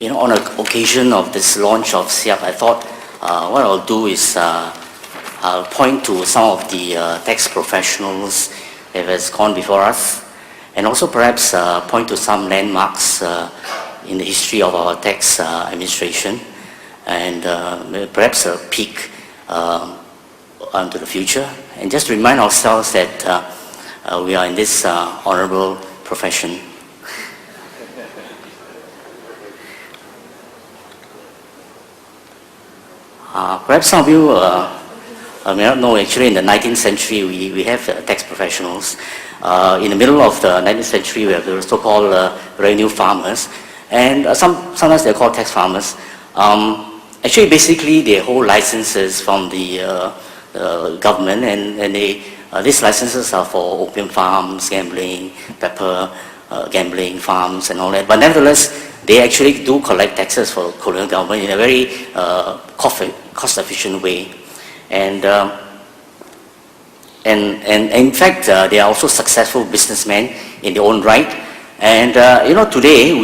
On an occasion of this launch of SIAP, I thought what I'll do is I'll point to some of the tax professionals that has gone before us, and also perhaps point to some landmarks in the history of our tax administration, and perhaps a peek onto the future, and just remind ourselves that we are in this honorable profession. Perhaps some of you may not know, actually in the 19th century we have tax professionals. In the middle of the 19th century we have the so-called revenue farmers, and sometimes they're called tax farmers. Actually basically they hold licenses from the government, and these licenses are for opium farms, gambling, pepper gambling farms and all that. But nevertheless, they actually do collect taxes for colonial government in a very cost-efficient way, and in fact they are also successful businessmen in their own right. And today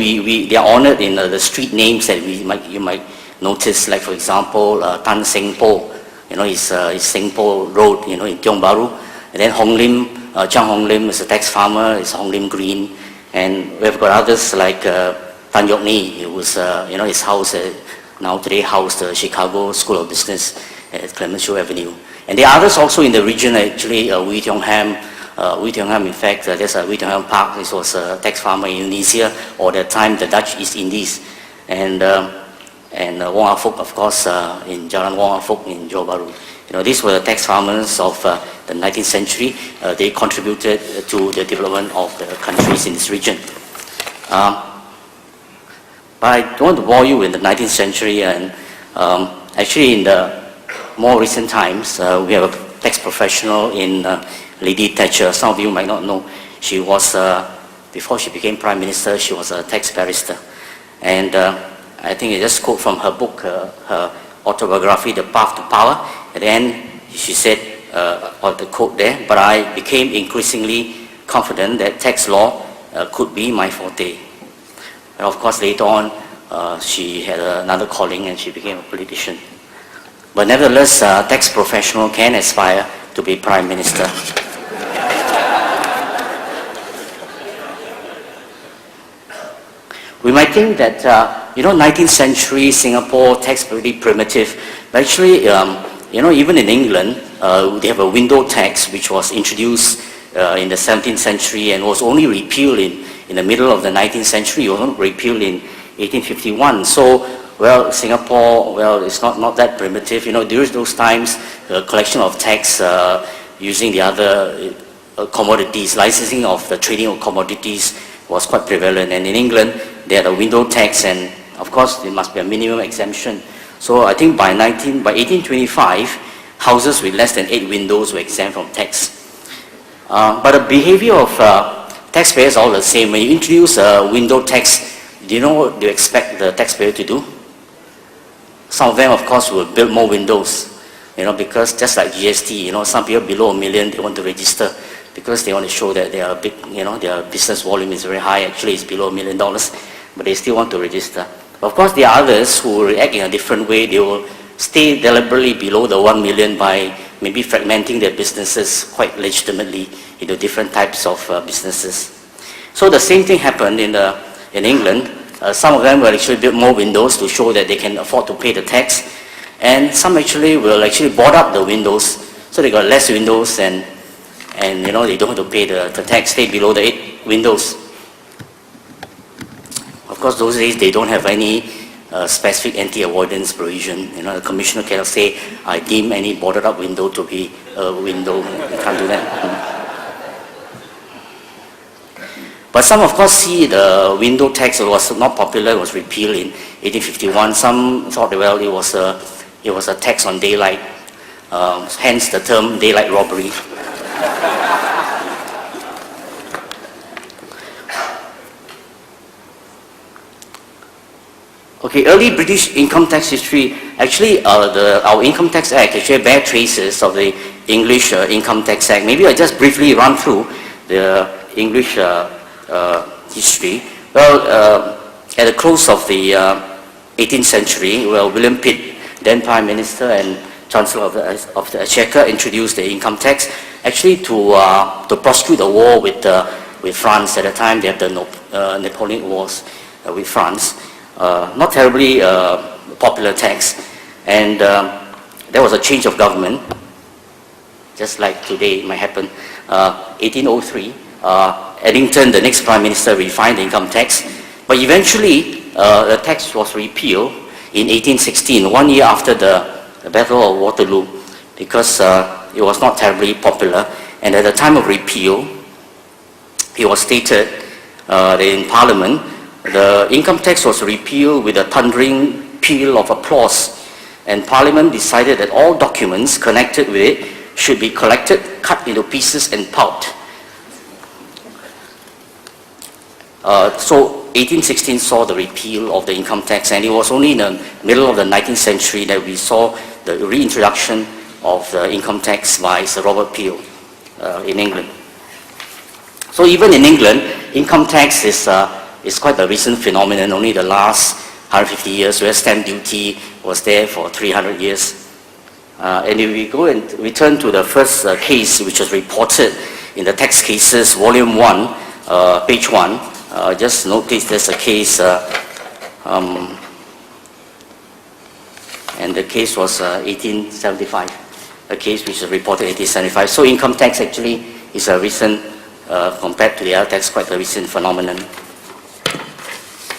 they are honored in the street names that you might notice, like for example Tan Seng Po, is Seng Po Road, in Tiong Bahru, and then Hong Lim, Chang Hong Lim is a tax farmer, is Hong Lim Green, and we've got others like Tan Yok Ni, it was his house now today housed the Chicago School of Business at Clemenceau Avenue. And there are others also in the region, actually. Wee Tiong Ham, in fact, there's a Wee Tiong Ham Park. This was a tax farmer in Indonesia, or at the time the Dutch East Indies. And Wong Ah Fok, of course, in Jalan Wong Ah Fok in Johor Bahru. These were the tax farmers of the 19th century. They contributed to the development of the countries in this region. But I don't want to bore you in the 19th century, and actually in the more recent times, we have a tax professional in Lady Thatcher. Some of you might not know. She was, before she became Prime Minister, she was a tax barrister. And I think I just quote from her book, her autobiography, The Path to Power. At the end, she said, or the quote there, "But I became increasingly confident that tax law could be my forte." And of course, later on, she had another calling and she became a politician. But nevertheless, a tax professional can aspire to be Prime Minister. We might think that, 19th century Singapore tax pretty primitive. But actually, even in England, they have a window tax which was introduced in the 17th century and was only repealed in the middle of the 19th century. It was repealed in 1851. So, Singapore, it's not that primitive. During those times, the collection of tax using the other commodities, licensing of the trading of commodities was quite prevalent. And in England, they had a window tax, and of course, there must be a minimum exemption. So I think by 1825, houses with less than 8 windows were exempt from tax. But the behavior of taxpayers are all the same. When you introduce a window tax, do you know what you expect the taxpayer to do? Some of them, of course, will build more windows, because just like GST, some people below $1 million, they want to register because they want to show that they are big, their business volume is very high. Actually, it's below $1 million, but they still want to register. Of course, there are others who will react in a different way. They will stay deliberately below the 1 million by maybe fragmenting their businesses quite legitimately into different types of businesses. So the same thing happened in England. Some of them will actually build more windows to show that they can afford to pay the tax, and some actually will board up the windows, so they got less windows, and they don't have to pay the tax, stay below the 8 windows. Of course, those days they don't have any specific anti-avoidance provision. The commissioner cannot say, "I deem any boarded up window to be a window." You can't do that. But some, of course, see the window tax was not popular. It was repealed in 1851. Some thought, it was a tax on daylight, hence the term daylight robbery. Okay, early British income tax history. Actually, our Income Tax Act actually bear traces of the English Income Tax Act. Maybe I just briefly run through the English history. Well, at the close of the 18th century, well, William Pitt, then Prime Minister and Chancellor of the Exchequer, introduced the income tax, actually to prosecute the war with France. At the time, they had the Napoleonic Wars with France. Not terribly popular tax, and there was a change of government, just like today might happen. 1803, Eddington, the next Prime Minister, refined the income tax, but eventually the tax was repealed in 1816, 1 year after the Battle of Waterloo, because it was not terribly popular. And at the time of repeal, it was stated in Parliament, the income tax was repealed with a thundering peal of applause, and Parliament decided that all documents connected with it should be collected, cut into pieces and pulped. So 1816 saw the repeal of the income tax, and it was only in the middle of the 19th century that we saw the reintroduction of the income tax by Sir Robert Peel in England. So even in England, income tax is quite a recent phenomenon, only the last 150 years, where stamp duty was there for 300 years. And if we go and return to the first case, which was reported in the tax cases, volume 1, page 1, just notice there's a case, and the case was 1875, a case which was reported 1875. So income tax actually is a recent, compared to the other tax, quite a recent phenomenon.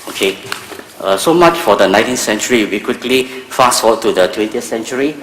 Okay, so much for the 19th century. We quickly fast forward to the 20th century.